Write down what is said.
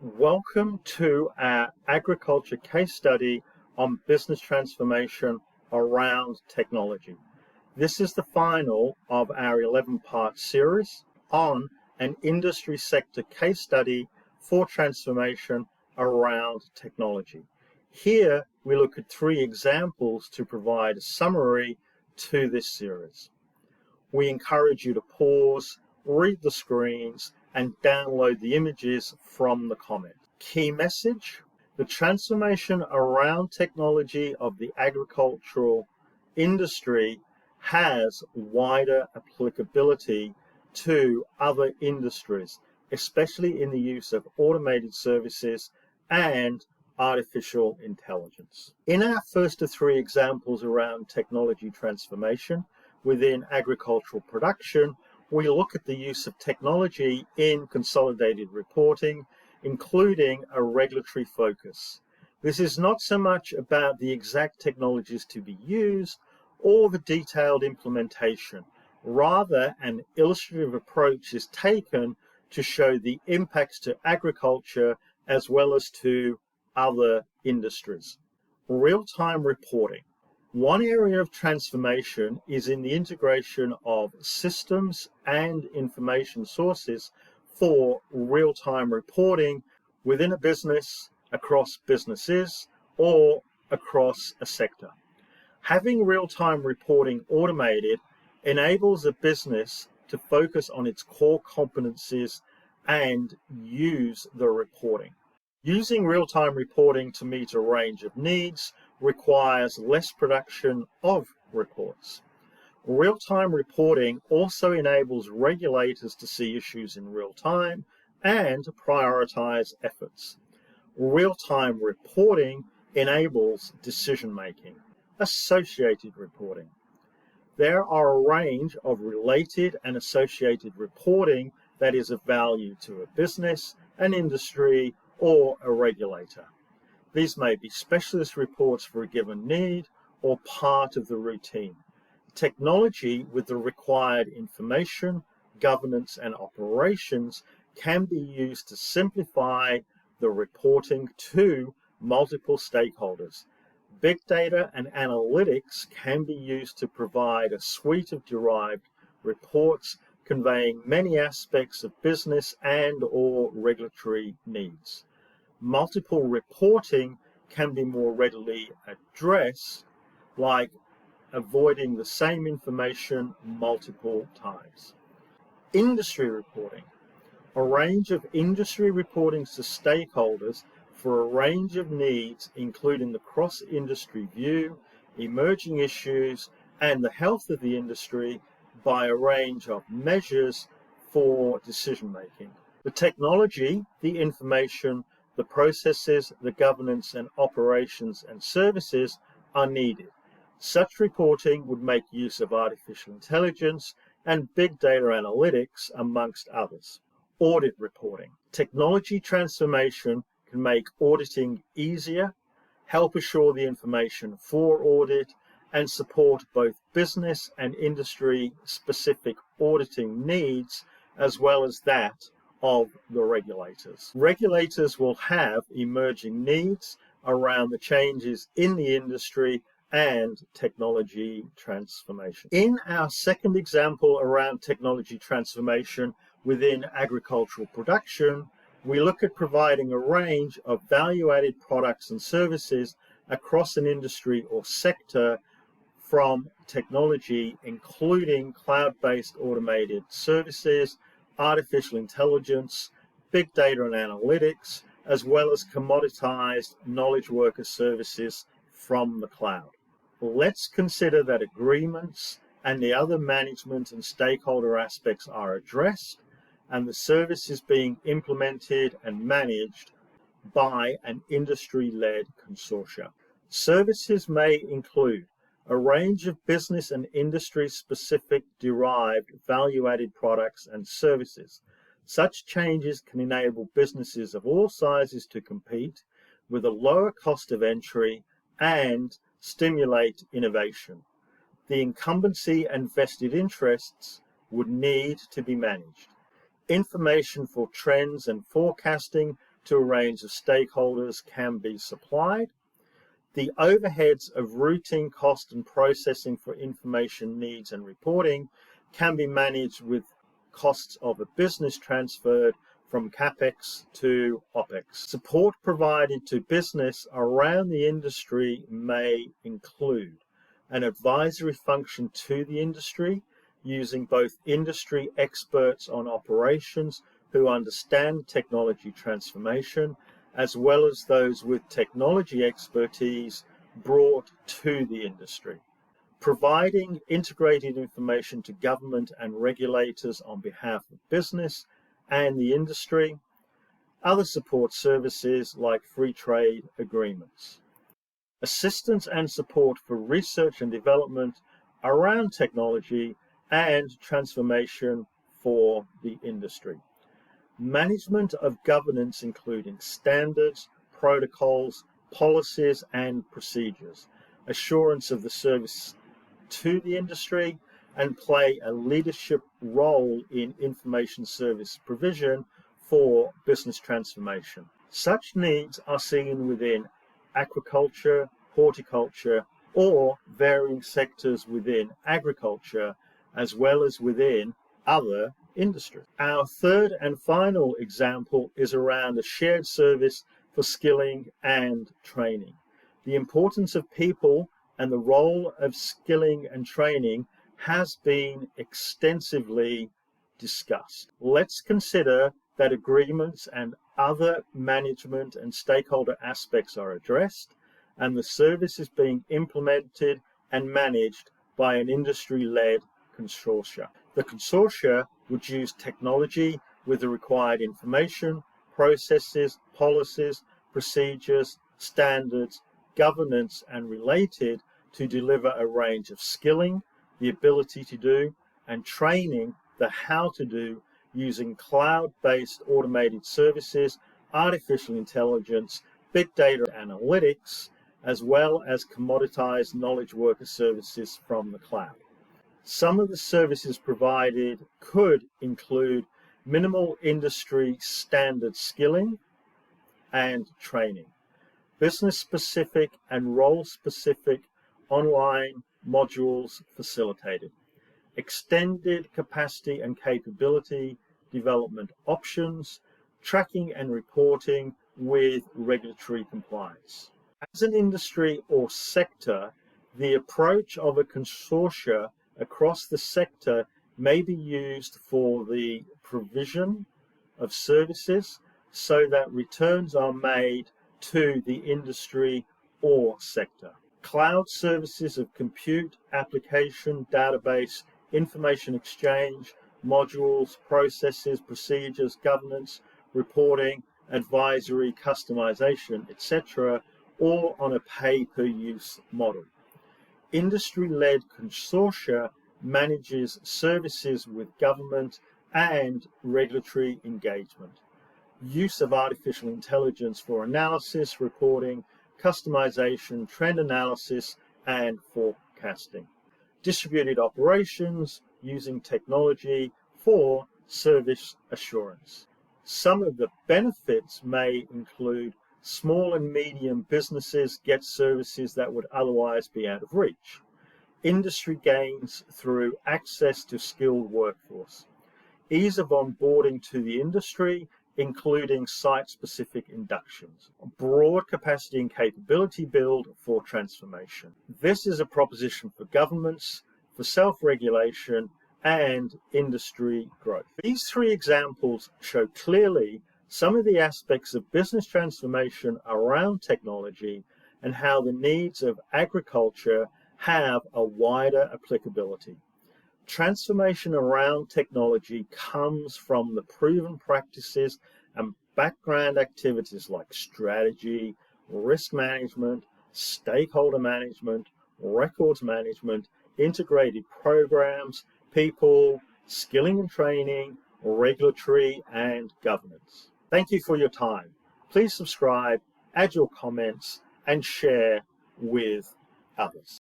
Welcome to our agriculture case study on business transformation around technology. This is the final of our 11-part series on an industry sector case study for transformation around technology. Here we look at 3 examples to provide a summary to this series. We encourage you to pause, read the screens, and download the images from the comment. Key message: the transformation around technology of the agricultural industry has wider applicability to other industries, especially in the use of automated services and artificial intelligence. In our first of 3 examples around technology transformation within agricultural production, we look at the use of technology in consolidated reporting, including a regulatory focus. This is not so much about the exact technologies to be used or the detailed implementation. Rather, an illustrative approach is taken to show the impacts to agriculture as well as to other industries. Real-time reporting. One area of transformation is in the integration of systems and information sources for real-time reporting within a business, across businesses, or across a sector. Having real-time reporting automated enables a business to focus on its core competencies and use the reporting. Using real-time reporting to meet a range of needs requires less production of reports. Real-time reporting also enables regulators to see issues in real time and prioritize efforts. Real-time reporting enables decision-making. Associated reporting. There are a range of related and associated reporting that is of value to a business, an industry, or a regulator. These may be specialist reports for a given need or part of the routine. Technology with the required information, governance, and operations can be used to simplify the reporting to multiple stakeholders. Big data and analytics can be used to provide a suite of derived reports conveying many aspects of business and/or regulatory needs. Multiple reporting can be more readily addressed, like avoiding the same information multiple times. Industry reporting. A range of industry reportings to stakeholders for a range of needs, including the cross-industry view, emerging issues, and the health of the industry by a range of measures for decision-making. The technology, the information, the processes, the governance and operations and services are needed. Such reporting would make use of artificial intelligence and big data analytics, amongst others. Audit reporting. Technology transformation can make auditing easier, help assure the information for audit, and support both business and industry specific auditing needs as well as that of the regulators. Regulators will have emerging needs around the changes in the industry and technology transformation. In our second example around technology transformation within agricultural production, we look at providing a range of value-added products and services across an industry or sector from technology, including cloud-based automated services, artificial intelligence, big data and analytics, as well as commoditized knowledge worker services from the cloud. Let's consider that agreements and the other management and stakeholder aspects are addressed, and the service is being implemented and managed by an industry-led consortia. Services may include a range of business and industry-specific derived value-added products and services. Such changes can enable businesses of all sizes to compete with a lower cost of entry and stimulate innovation. The incumbency and vested interests would need to be managed. Information for trends and forecasting to a range of stakeholders can be supplied. The overheads of routing, cost, and processing for information needs and reporting can be managed with costs of a business transferred from CapEx to OpEx. Support provided to business around the industry may include an advisory function to the industry, using both industry experts on operations who understand technology transformation, as well as those with technology expertise brought to the industry. Providing integrated information to government and regulators on behalf of business and the industry. Other support services like free trade agreements. Assistance and support for research and development around technology and transformation for the industry. Management of governance, including standards, protocols, policies, and procedures. Assurance of the service to the industry, and play a leadership role in information service provision for business transformation. Such needs are seen within aquaculture, horticulture, or varying sectors within agriculture, as well as within other industries. Our third and final example is around a shared service for skilling and training. The importance of people and the role of skilling and training has been extensively discussed. Let's consider that agreements and other management and stakeholder aspects are addressed, and the service is being implemented and managed by an industry-led consortia. The consortia would use technology with the required information, processes, policies, procedures, standards, governance, and related to deliver a range of skilling, the ability to do, and training, the how to do, using cloud-based automated services, artificial intelligence, big data analytics, as well as commoditized knowledge worker services from the cloud. Some of the services provided could include minimal industry standard skilling and training, business-specific and role-specific online modules facilitated, extended capacity and capability development options, tracking and reporting with regulatory compliance. As an industry or sector, the approach of a consortia across the sector may be used for the provision of services so that returns are made to the industry or sector. Cloud services of compute, application, database, information exchange, modules, processes, procedures, governance, reporting, advisory, customization, etc., all on a pay-per-use model. Industry-led consortia manages services with government and regulatory engagement. Use of artificial intelligence for analysis, reporting, customization, trend analysis, and forecasting. Distributed operations using technology for service assurance. Some of the benefits may include small and medium businesses get services that would otherwise be out of reach. Industry gains through access to skilled workforce. Ease of onboarding to the industry, including site-specific inductions. Broad capacity and capability build for transformation. This is a proposition for governments, for self-regulation, and industry growth. These three examples show clearly some of the aspects of business transformation around technology and how the needs of agriculture have a wider applicability. Transformation around technology comes from the proven practices and background activities like strategy, risk management, stakeholder management, records management, integrated programs, people, skilling and training, regulatory, and governance. Thank you for your time. Please subscribe, add your comments, and share with others.